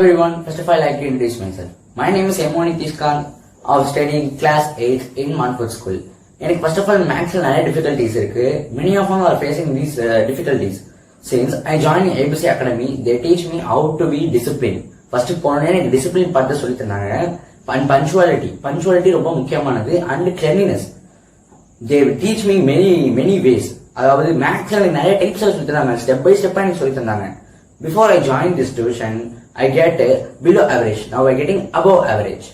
everyone. First of all, I'd like to introduce myself. My name is Emoni Tishkan of studying class 8 in Montfort School. எனக்கு first of all maths நிறைய difficulties இருக்கு. Many of them are facing these difficulties. Since I joined ABC Academy, they teach me how to be disciplined. First போனே எனக்கு discipline பார்த்து சொல்லி தந்தாங்க. And punctuality ரொம்ப முக்கியமானது and cleanliness. They teach me many ways. அதாவது மேத்ஸ்ல எனக்கு நிறைய டைப்ஸ் சொல்லி தந்தாங்க. ஸ்டெப் பை ஸ்டெப்பா எனக்கு சொல்லி தந்தாங்க. Before I joined this tuition, I get below average. Now I'm getting above average.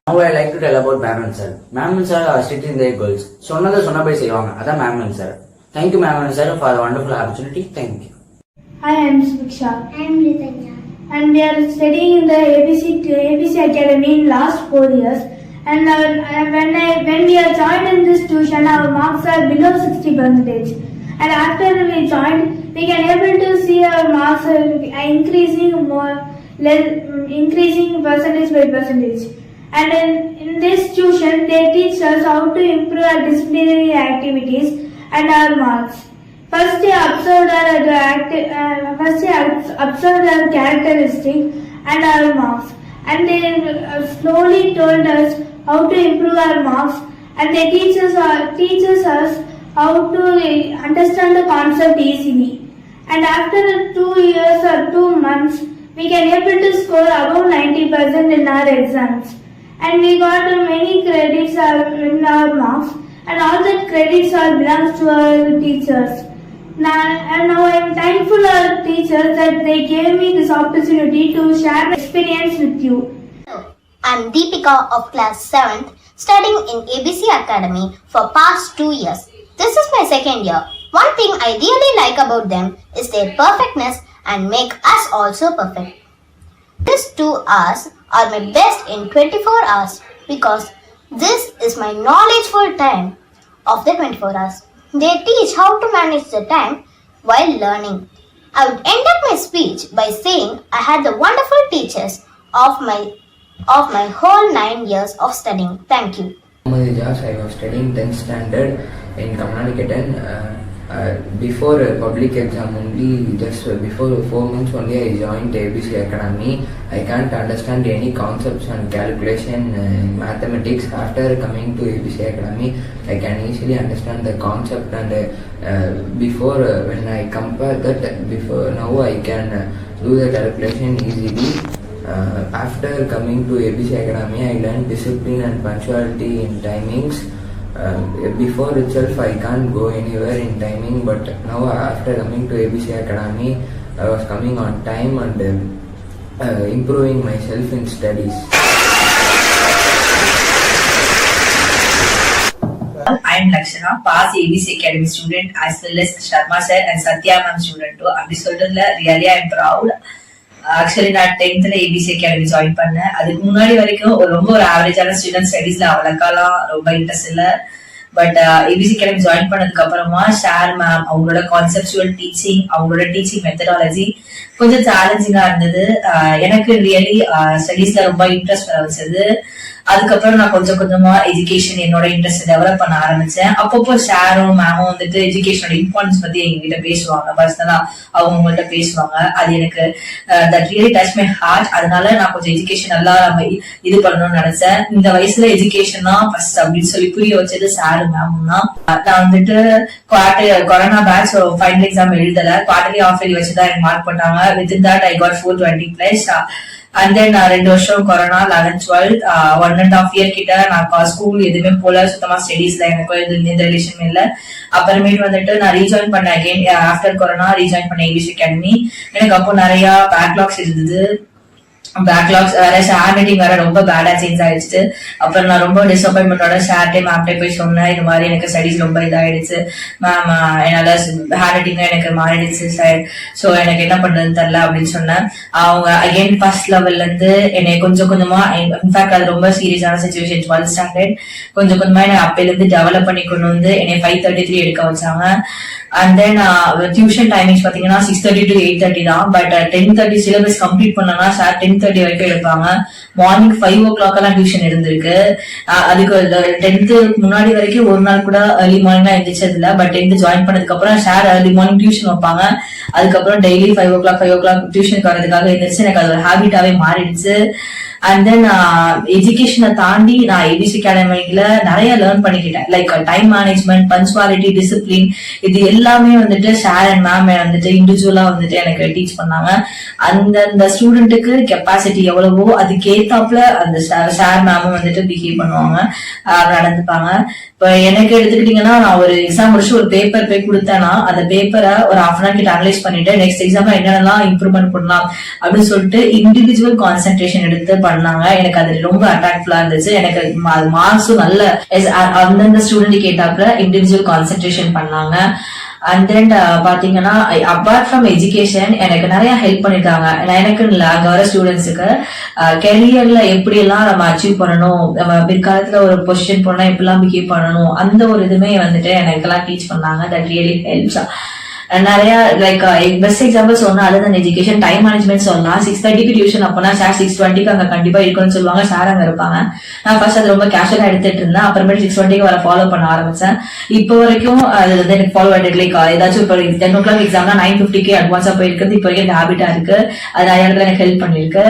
Now I like to tell about ma'am and sir. Ma'am and sir are strict in their goals. சொன்னதை சொன்னபடி செய்வாங்க. அதான் ma'am and sir. Thank you ma'am and sir for the wonderful opportunity. Thank you. Hi, I am Smiksha. I am Ritanya. And we are studying in the ABC Academy in last 4 years. And when we are joined in this tuition, our marks are below 60%. And after we joined, we can able to see our marks are increasing percentage by percentage. And in this tuition, they teach us how to improve our disciplinary activities and our marks. First, they observed our characteristic and our marks, and they slowly told us how to improve our marks, and they teaches us how to understand the concept easily. And after 2 years or 2 months, we can able to score above 90% in our exams. And we got many credits in our marks, and all that credits belongs to our teachers. Now I am thankful to our teachers that they gave me this opportunity to share my experience with you. I am Deepika of class 7th, studying in ABC Academy for past 2 years. This is my second year. One thing I really like about them is their perfectness and make us also perfect. These 2 hours are my best in 24 hours because this is my knowledgeful time of the 24 hours. They teach how to manage the time while learning. I would end up my speech by saying I had the wonderful teachers of my whole 9 years of studying. Thank you. I was studying 10th standard in Kamanaliketan. Before public exam only, just before 4 months only, I joined ABC Academy. I can't understand any concepts and calculation in mathematics. After coming to ABC Academy, I can easily understand the concept, and before when I compare that, before now I can do the calculation easily. After coming to ABC Academy, I learned discipline and punctuality in timings. Before itself I can't go anywhere in timing, but now after coming to ABC Academy, I was coming on time and improving myself in studies. I am Lakshana, past ABC Academy student as well as Sharma sir and Satya ma'am student too. அப்படி சொல்றதுல really I am proud. Actually நான் 10th ABC academy join பண்ணேன். அதுக்கு முன்னாடி வரைக்கும் ரொம்ப ஒரு ஆவரேஜான ஸ்டூடெண்ட் ஸ்டடீஸ்ல அவ்வளோக்காலாம் ரொம்ப இன்ட்ரெஸ்ட் இல்லை. பட் ABC அகாடமி ஜாயின் பண்ணதுக்கு அப்புறமா ஷேர் மேம் அவங்களோட கான்செப்சுவல் டீச்சிங், அவங்களோட டீச்சிங் மெத்தடாலஜி கொஞ்சம் சேலஞ்சிங்கா இருந்தது. எனக்கு ரியலி ஸ்டடீஸ்ல ரொம்ப இன்ட்ரெஸ்ட் வர வச்சது. அதுக்கப்புறம் நான் கொஞ்சம் கொஞ்சமா எஜுகேஷன் என்னோட இன்ட்ரெஸ்ட் டெவலப் பண்ண ஆரம்பிச்சேன். அப்பப்போ ஷேரும் மேமும் வந்துட்டு எஜுகேஷனோட இம்பார்ட்டன்ஸ் பத்தி எங்ககிட்ட பேசுவாங்க, பர்சனலா அவங்கள்ட்ட பேசுவாங்க. அது எனக்கு that really touch my heart. அதனால நான் கொஞ்சம் எஜுகேஷன் நல்லா இது பண்ணணும்னு நினைச்சேன். இந்த வயசுல எஜுகேஷன் தான் ஃபர்ஸ்ட் அப்படின்னு சொல்லி புரிய வச்சது ஷேரும் மேமும் தான். நான் வந்துட்டு கொரோனா பேட்ச் ஃபைனல் எக்ஸாம் எழுதல, குவார்டர்லி ஆஃப் இயர்லி வச்சுதான் எனக்கு மார்க் போட்டாங்க. With that I got 420+. And then 2 வருஷம் கொரோனா 11th 12th 1.5 year கிட்ட நான் ஸ்கூல் எதுவுமே போல, சுத்தமா ஸ்டடீஸ்ல எனக்கு எந்த ரிலேஷன் இல்ல. அப்புறமேட்டு வந்துட்டு நான் ரீஜாயின் பண்ணேன் அகைன் ஆஃப்டர் கொரோனா, ரீஜாயின் பண்ண ABC அகாடமி. எனக்கு அப்போ நிறைய பேக்லாக்ஸ் இருந்தது. பேக்லாக்ஸ் வேற, ஷேர் ரைட்டிங் வேற ரொம்ப பேடா சேஞ்ச் ஆயிடுச்சு. அப்புறம் நான் ரொம்ப டிசப்பாயின்மெண்டோட ஷேர்ட்டே மேம்கிட்ட போய் சொன்னேன், இது மாதிரி எனக்கு ஸ்டடீஸ் ரொம்ப இதாயிடுச்சு மேம், என்னால ஹேண்ட் ரைட்டிங் எனக்கு மாறிடுச்சு சார், ஸோ எனக்கு என்ன பண்றதுன்னு தெரியல அப்படின்னு சொன்னேன். அவங்க அகைன் ஃபர்ஸ்ட் லெவல்ல இருந்து என்னை கொஞ்சம் கொஞ்சமா, இன்ஃபேக்ட் அது ரொம்ப சீரியஸான சுச்சுவேஷன் 12th standard, கொஞ்சம் கொஞ்சமா என்னை அப்பையில இருந்து டெவலப் பண்ணி கொண்டு வந்து என்னை 533 எடுக்க வச்சாங்க. அண்ட் தென் டியூஷன் டைமிங்ஸ் பாத்தீங்கன்னா 6:30 to 8:30 தான். பட் 10:30 சிலபஸ் கம்ப்ளீட் பண்ணனா சார் 10:30 வரைக்கும் எடுப்பாங்க. மார்னிங் 5 o'clock எல்லாம் டியூஷன் இருந்திருக்கு. அதுக்கு 10th முன்னாடி வரைக்கும் ஒரு நாள் கூட ஏர்லி மார்னிங் எழுந்திரிச்சது இல்ல. பட் 10th ஜாயின் பண்ணதுக்கு அப்புறம் சார் ஏர்லி மார்னிங் டியூஷன் வைப்பாங்க. அதுக்கப்புறம் டெய்லி 5 o'clock டியூஷனுக்கு வரதுக்காக எழுந்திரிச்சு எனக்கு அது ஒரு ஹேபிட்டாவே மாறிடுச்சு. அண்ட் தென் எஜுகேஷனை தாண்டி நான் ஏபிசி அகாடமில நிறைய லேர்ன் பண்ணிக்கிட்டேன். Like time management, punctuality, discipline, இது எல்லாமே வந்துட்டு சார் அண்ட் மேம் வந்துட்டு இண்டிவிஜுவலா வந்துட்டு எனக்கு டீச் பண்ணாங்க. அந்த ஸ்டூடெண்ட்டுக்கு கெப்பாசிட்டி எவ்வளவோ அதுக்கேத்தாப்புல அந்த சார் மேமும் வந்துட்டு பிஹேவ் பண்ணுவாங்க, நடந்துப்பாங்க. இப்ப எனக்கு எடுத்துக்கிட்டீங்கன்னா நான் ஒரு எக்ஸாம் முடிச்சு ஒரு பேப்பர் போய் கொடுத்தேன்னா அந்த பேப்பரை ஒரு half an hour கிட்ட அனலைஸ் பண்ணிட்டு நெக்ஸ்ட் எக்ஸாம்ல என்னென்னலாம் இம்ப்ரூவ்மெண்ட் பண்ணலாம் அப்படின்னு சொல்லிட்டு இண்டிவிஜுவல் கான்சென்ட்ரேஷன் எடுத்து பண்ணாங்க. எனக்கு அது ரொம்ப அட்ராக்டிவா இருந்துச்சு. எனக்கு அது மார்க்ஸும் நல்ல அந்தந்த ஸ்டூடெண்ட் கேட்டாப்புல இண்டிவிஜுவல் கான்சென்ட்ரேஷன் பண்ணாங்க. அண்ட் தென் பாத்தீங்கன்னா அப்பார்ட் ஃப்ரம் எஜுகேஷன் எனக்கு நிறைய ஹெல்ப் பண்ணிருக்காங்க. எனக்கு இல்ல, அங்க வர ஸ்டூடெண்ட்ஸுக்கு கெரியர்ல எப்படி எல்லாம் நம்ம அச்சீவ் பண்ணணும், நம்ம பிற்காலத்துல ஒரு பொசிஷன் போனா எப்படிலாம் பிஹேவ் பண்ணணும், அந்த ஒரு இதுமே வந்துட்டு எனக்கு எல்லாம் டீச் பண்ணாங்க. That really helps. நிறைய லைக் பெஸ்ட் எக்ஸாம்பிள் சொன்னா அதுதான் எஜுகேஷன். டைம் மேனேஜ்மெண்ட் சொல்லலாம். 6:30 டியூஷன் அப்பனா சார் 6:20 அங்க கண்டிப்பா இருக்கும்னு சொல்லுவாங்க. சார் அங்க இருப்பாங்க. நான் ஃபர்ஸ்ட் அது ரொம்ப கேஷுவலா எடுத்துட்டு இருந்தேன். அப்புறமேட்டு 6:20 வர ஃபாலோ பண்ண ஆரம்பிச்சேன். இப்போ வரைக்கும் அது வந்து எனக்கு ஃபாலோ ஆயிட்டு லைக் ஏதாச்சும் இப்போ 10 o'clock எக்ஸாம்னா 9:50 அட்வான்ஸா போயிருக்கிறது இப்போ வரைக்கும் ஹேபிட்டா இருக்கு. அது நிறைய இடத்துல எனக்கு ஹெல்ப் பண்ணிருக்கு.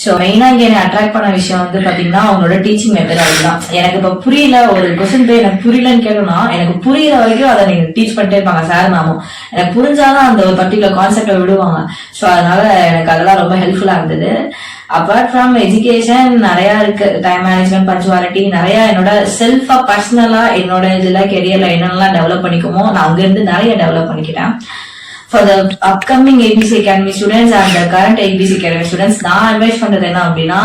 ஸோ மெயினா இங்க என்ன அட்ராக்ட் பண்ண விஷயம் வந்து பாத்தீங்கன்னா அவங்களோட டீச்சிங் மெத்தடாலஜி தான். எனக்கு இப்ப புரியல, ஒரு கொஸ்டின் போய் எனக்கு புரியலன்னு கேட்டோம்னா எனக்கு புரியுற வரைக்கும் அதை நீங்க டீச் பண்ணிட்டே இருப்பாங்க சார் மேமும். எனக்கு புரிஞ்சாலும் அந்த ஒரு பர்டிகுலர் கான்செப்டை விடுவாங்க. ஸோ அதனால எனக்கு அதெல்லாம் ரொம்ப ஹெல்ப்ஃபுல்லா இருந்தது. அப்பார்ட் ஃப்ரம் எஜுகேஷன் நிறைய இருக்கு. டைம் மேனேஜ்மெண்ட், பஞ்சுவாலிட்டி, நிறைய என்னோட செல்ஃபா பர்சனலா என்னோட இதுல கெரியர்ல என்னென்னலாம் டெவலப் பண்ணிக்குமோ நான் அங்க இருந்து நிறைய டெவலப் பண்ணிக்கிட்டேன். For the upcoming ABC Academy students and the current ABC Academy students, நான் அட்வைஸ் பண்றது என்ன அப்படின்னா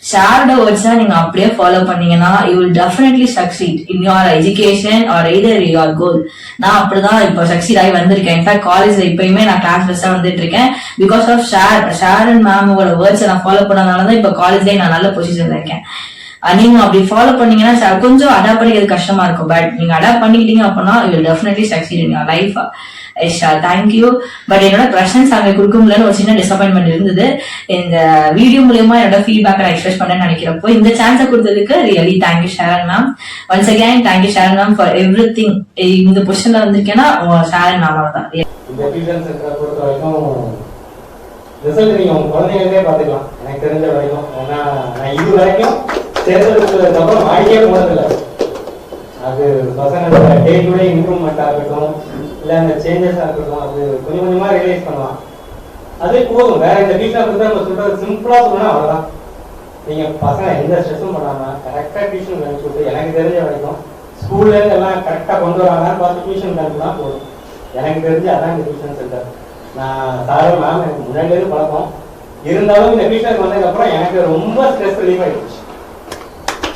ஷேர்ட வேர்ட்ஸை நீங்க அப்படியே ஃபாலோ பண்ணீங்கன்னா you will definitely succeed in your education or either your goal. நான் அப்படிதான் இப்போ சக்சீட் ஆகி வந்திருக்கேன். இன்ஃபேக்ட் காலேஜ்ல இப்பயுமே நான் கிளாஸ் பெஸ்டா வந்துட்டு இருக்கேன். பிகாஸ் ஆஃப் ஷேர் அண்ட் மேமோட வேர்ட்ஸை நான் ஃபாலோ பண்ணனாலதான் இப்போ காலேஜ்லயே நான் நல்ல பொசிஷன்ல இருக்கேன். நீங்க அப்படி ஃபாலோ பண்ணீங்கன்னா கொஞ்சம் அடாப்ட் பண்ணிக்கிறது கஷ்டமா இருக்கும். பட் நீங்க அடாப்ட் பண்ணிக்கிட்டீங்க அப்படின்னா you will definitely succeed in your life. Thank you. But என்னோட ப்ரெசன்ஸ் அங்க கொடுக்க முடியலன்னு ஒரு சின்ன டிசப்பாயின்மெண்ட் இருந்தது. இந்த வீடியோ மூலமா என்னோட ஃபீட்பேக் நான் எக்ஸ்பிரஸ் பண்ண நினைக்கிறப்போ இந்த சான்ஸை கொடுத்ததுக்கு really thank you Sharon ma'am. Once again thank you Sharon ma'am for every thing. இந்த பொசிஷன்ல வந்திருக்கேன்னா ஷாரன் மேம் தான். இந்த டியூஷன் சென்டரை பொறுத்த வரைக்கும் ரிசல்ட் நீங்க உங்க குழந்தைங்களே பாத்துக்கலாம். எனக்கு தெரிஞ்ச வரைக்கும் ஏன்னா நான் இது வரைக்கும் தேர்ந்தெடுத்ததுக்கு அப்புறம் வாங்கியே போனதில்லை. அது பசங்களோட டே டு டே இம்ப்ரூவ்மெண்ட்டாக இருக்கட்டும், இல்லை அந்த சேஞ்சஸாக இருக்கட்டும், அது கொஞ்சம் கொஞ்சமாக ரியலைஸ் பண்ணலாம். அதே போதும். வேற இந்த டியூஷனை கொடுத்தா நம்ம சொல்றது சிம்பிளாக சொல்லணும், அவ்வளோதான். நீங்கள் பசங்க எந்த ஸ்ட்ரெஸ்ஸும் பண்ணாமல் கரெக்டாக டியூஷன் அனுப்பிச்சு விட்டு எனக்கு தெரிஞ்ச வரைக்கும் ஸ்கூல்லேருந்து எல்லாம் கரெக்டாக கொண்டு வராங்கன்னு பார்த்து டியூஷன் அனுப்பி தான் போதும். எனக்கு தெரிஞ்சு அதான் இந்த டியூஷன் சென்டர். நான் சாரும் மேம் எனக்கு முன்னாடிலேருந்து பழக்கம் இருந்தாலும் இந்த டியூஷனுக்கு வந்ததுக்கப்புறம் எனக்கு ரொம்ப ஸ்ட்ரெஸ் ரிலீவ் ஆகிடுச்சு.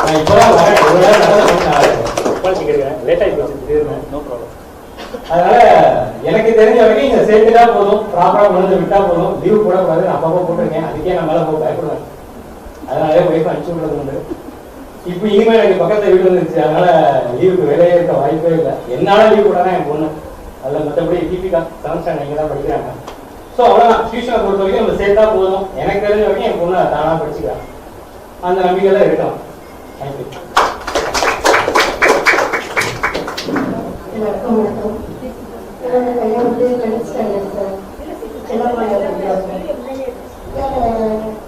நான் இப்போதான் வரேன், ஒரு வேலை லேட்டாகி போச்சு. அதனால எனக்கு தெரிஞ்ச வரைக்கும் இங்க சேர்த்துட்டா போதும், ப்ராப்பரா கொண்டு விட்டா போதும், லீவ் போடக்கூடாது. நான் அப்பப்போ போட்டிருக்கேன், அதுக்கே நான் மேலே போய் பயப்படுவேன். அதனாலே ஒய்ஃப் அனுப்பிச்சு விடுறது உண்டு. இப்போ இனிமேல் எனக்கு பக்கத்துல வீடு வந்துருச்சு, அதனால லீவுக்கு வேலையே இருக்க வாய்ப்பே இல்லை. என்னால லீவ் போட்டாதான் என் பொண்ணு. அதில் மற்றபடி தீபிகா 7th standard இங்கே தான் படிக்கிறாங்க. ஸோ அவ்வளோதான். டியூஷனை பொறுத்த வரைக்கும் நம்ம சேர்த்தா போதும். எனக்கு தெரிஞ்ச வரைக்கும் என் பொண்ணு தானாக படிச்சுக்கிறான். அந்த நம்பிக்கையில இருக்கலாம். தேங்க்யூ. வணக்கம். என்னோட பையன் வந்து 10th standard சார். செல்லம்மாயில் படிக்கிறாங்க.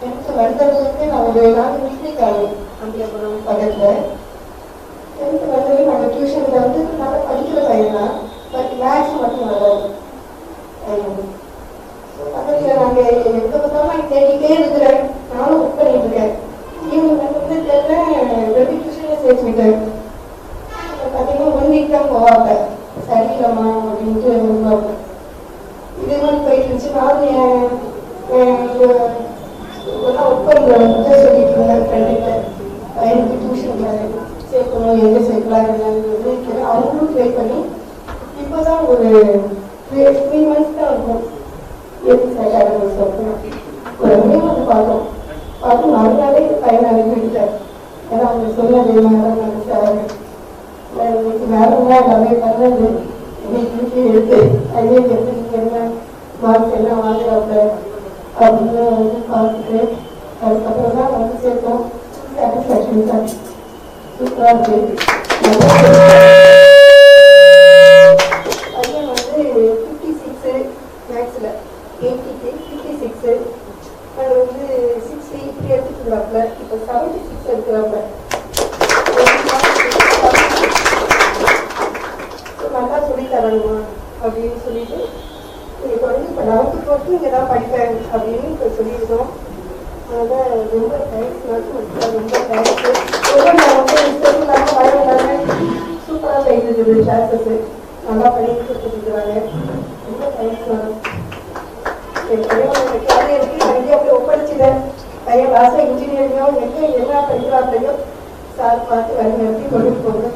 10th வந்ததுலேருந்து நான் ஒரு 4 மிஸ்டேக் ஆகும் அம்பியாபுரம் பக்கத்தில். 10th வந்தது நாங்கள் டியூஷனில் வந்து நல்லா படிக்கிற பையன் தான். பட் மேக்ஸ் மட்டும் வராது. பக்கத்தில் நாங்கள் எங்கே பார்த்தாலும் தேடிட்டே இருக்கிறேன். நானும் புக் பண்ணிட்டு இருக்கேன். இவங்க வந்து தெரியல 2 டியூஷனில் சேர்த்துக்கிட்டேன். பார்த்தீங்கன்னா 1 வீக் தான் போவாங்க. சரியில்லம்மா அப்படின்ட்டு வருவாங்க. இதே மாதிரி போயிட்டு இருந்துச்சு. நானும் ஒர்க் பண்ணுறவங்க சொல்லிட்டு இருந்தேன் ஃப்ரெண்டுகிட்ட, பையனுக்கு டியூஷன் சேர்க்கணும், எங்கே சேர்க்கலாம் என்னன்னு அவங்களும் ட்ரை பண்ணி இப்போ தான் ஒரு 3 months தான் இருக்கும். எப்படி சரியாக சொல்லணும் ஒரு வந்து பார்த்தோம். பார்த்து மறுநாளே பையனை அனுப்பிவிட்டார். ஏன்னா அவங்க சொன்னது மேடம் சார் இன்னைக்கு மேடம் தான் எல்லாமே பண்ணது. வீட்டுக்கு எடுத்து பையன் வந்து நீங்கள் என்ன மார்க்ஸ் என்ன வாங்குறாங்க அப்படின்னு வந்து பார்த்துட்டு அதுக்கப்புறம் தான் வந்து சேர்த்தோம். சாட்டிஸ்ஃபேக்ஷன் சார், சூப்பராக இருக்கு. பையன் வந்து 56 மேக்ஸில் 80க்கு 56 அது வந்து 60 இப்படி எடுத்துக்கிறாப்புல. இப்போ 76 எடுக்கிறாப்புல. நல்லா சொல்லி தரணுமா அப்படின்னு சொல்லிட்டு எனக்கு வந்து இப்போ 11th வரைக்கும் இங்கே தான் படிப்பேன் அப்படின்னு இப்போ சொல்லியிருக்கோம். அதனால் ரொம்ப தேங்க்ஸ் மேம், ரொம்ப தேங்க்ஸ். ரொம்ப நான் வந்து மிஸ்டேக் இல்லாமல் வர எல்லாமே சூப்பராக செய்திருக்குது. கிளாஸஸ் நல்லா பண்ணிட்டு கொடுத்துருக்குறாங்க. ரொம்ப தேங்க்ஸ் மேம். என் பையனோட கேரியருக்கு நிறைய அப்படி ஒப்படைச்சிட்டேன். பையன் லாஸ்ட்டாக இன்ஜினியரிங்கோ எங்கே என்ன படிக்கிறாப்பையோ சார் பார்த்து வழி நடத்தி கொண்டு போங்க.